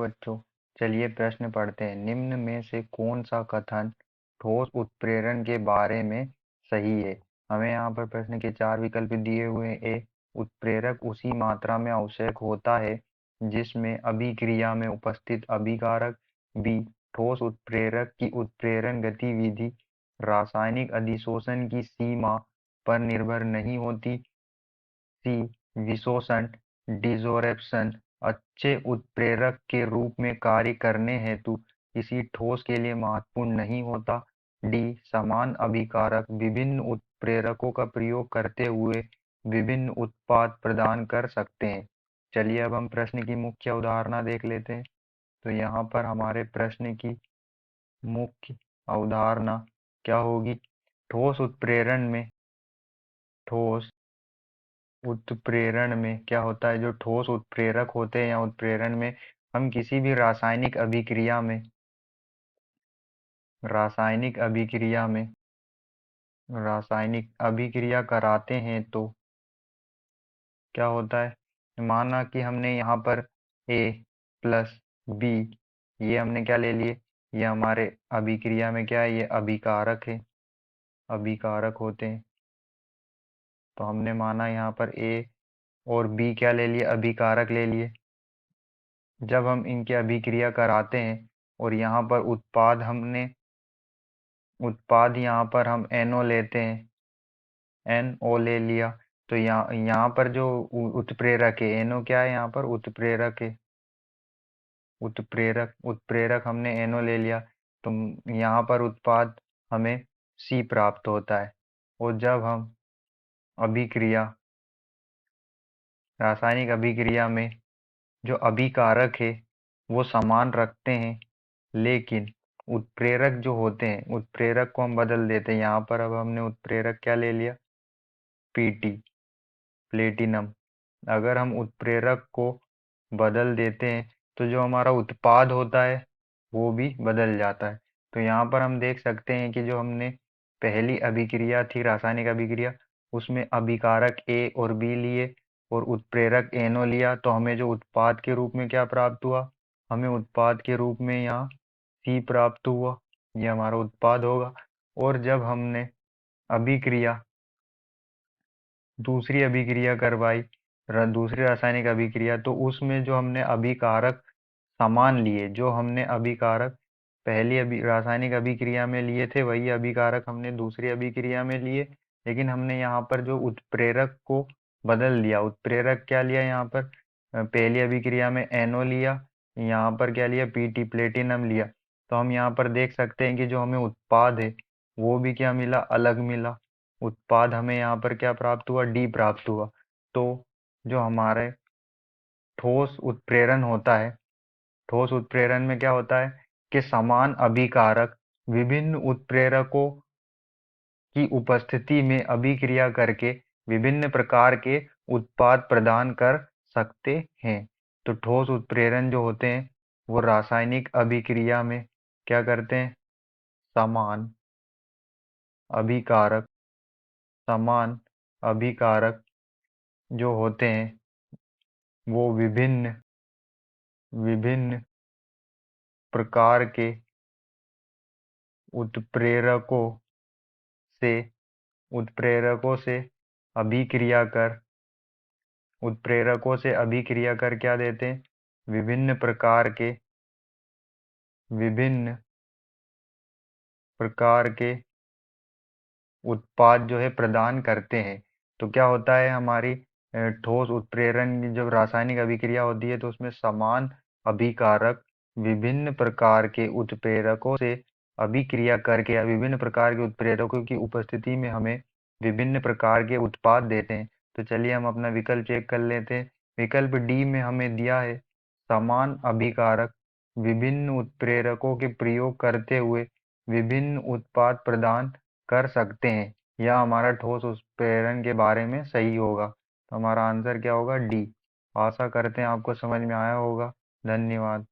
बच्चों, चलिए प्रश्न पढ़ते हैं। निम्न में से कौन सा कथन ठोस उत्प्रेरण के बारे में सही है? हमें यहाँ पर प्रश्न के 4 विकल्प दिए हुए हैं। ए, उत्प्रेरक उसी मात्रा में आवश्यक होता है जिसमें अभिक्रिया में उपस्थित अभिकारक। बी, ठोस उत्प्रेरक की उत्प्रेरण गतिविधि रासायनिक अधिशोषण की सीमा पर निर्भर नहीं होती। सी, विशोषण डिसोरेप्शन अच्छे उत्प्रेरक के रूप में कार्य करने हेतु किसी ठोस के लिए महत्वपूर्ण नहीं होता। डी, समान अभिकारक विभिन्न उत्प्रेरकों का प्रयोग करते हुए विभिन्न उत्पाद प्रदान कर सकते हैं। चलिए अब हम प्रश्न की मुख्य अवधारणा देख लेते हैं। तो यहाँ पर हमारे प्रश्न की मुख्य अवधारणा क्या होगी? ठोस उत्प्रेरण में ठोस उत्प्रेरण में क्या होता है? जो ठोस उत्प्रेरक होते हैं या उत्प्रेरण में हम किसी भी रासायनिक अभिक्रिया कराते हैं तो क्या होता है? माना कि हमने यहाँ पर ए प्लस बी, ये हमने क्या ले लिए? ये हमारे अभिक्रिया में क्या है? ये अभिकारक है, अभिकारक होते हैं। तो हमने माना यहाँ पर ए और बी क्या ले लिए? अभिकारक ले लिए। जब हम इनकी अभिक्रिया कराते हैं और यहाँ पर उत्पाद यहाँ पर हम NO लेते हैं, NO ले लिया, तो यहाँ पर जो उत्प्रेरक है, NO क्या है? यहाँ पर उत्प्रेरक है, उत्प्रेरक हमने NO ले लिया, तो यहाँ पर उत्पाद हमें C प्राप्त होता है। और जब हम अभिक्रिया रासायनिक अभिक्रिया में जो अभिकारक है वो समान रखते हैं, लेकिन उत्प्रेरक जो होते हैं, उत्प्रेरक को हम बदल देते हैं। यहाँ पर अब हमने उत्प्रेरक क्या ले लिया? PT, platinum. अगर हम उत्प्रेरक को बदल देते हैं तो जो हमारा उत्पाद होता है वो भी बदल जाता है। तो यहाँ पर हम देख सकते हैं कि जो हमने पहली अभिक्रिया थी, रासायनिक अभिक्रिया, उसमें अभिकारक A और B लिए और उत्प्रेरक NO लिया, तो हमें जो उत्पाद के रूप में क्या प्राप्त हुआ? हमें उत्पाद के रूप में यहाँ C प्राप्त हुआ, ये हमारा उत्पाद होगा। और जब हमने अभिक्रिया दूसरी अभिक्रिया करवाई, दूसरी रासायनिक अभिक्रिया, तो उसमें जो हमने अभिकारक समान लिए, जो हमने अभिकारक पहली रासायनिक अभिक्रिया में लिए थे वही अभिकारक हमने दूसरी अभिक्रिया में लिए, लेकिन हमने यहाँ पर जो उत्प्रेरक को बदल दिया। उत्प्रेरक क्या लिया यहाँ पर? पहली अभिक्रिया में NO लिया, यहाँ पर क्या लिया? PT, प्लेटिनम लिया। तो हम यहाँ पर देख सकते हैं कि जो हमें उत्पाद है वो भी क्या मिला? अलग मिला। उत्पाद हमें यहाँ पर क्या प्राप्त हुआ? D प्राप्त हुआ। तो जो हमारे ठोस उत्प्रेरण होता है, ठोस उत्प्रेरण में क्या होता है कि समान अभिकारक विभिन्न उत्प्रेरकों की उपस्थिति में अभिक्रिया करके विभिन्न प्रकार के उत्पाद प्रदान कर सकते हैं। तो ठोस उत्प्रेरण जो होते हैं वो रासायनिक अभिक्रिया में क्या करते हैं? समान अभिकारक समान अभिकारक जो होते हैं वो विभिन्न विभिन्न प्रकार के उत्प्रेरकों से अभिक्रिया कर क्या देते हैं? विभिन्न प्रकार के उत्पाद जो है प्रदान करते हैं। तो क्या होता है हमारी ठोस उत्प्रेरण की जब रासायनिक अभिक्रिया होती है तो उसमें समान अभिकारक विभिन्न प्रकार के उत्प्रेरकों से अभिक्रिया करके या विभिन्न प्रकार के उत्प्रेरकों की उपस्थिति में हमें विभिन्न प्रकार के उत्पाद देते हैं। तो चलिए हम अपना विकल्प चेक कर लेते हैं। विकल्प डी में हमें दिया है समान अभिकारक विभिन्न उत्प्रेरकों के प्रयोग करते हुए विभिन्न उत्पाद प्रदान कर सकते हैं। यह हमारा ठोस उत्प्रेरण के बारे में सही होगा। तो हमारा आंसर क्या होगा? डी। आशा करते हैं आपको समझ में आया होगा। धन्यवाद।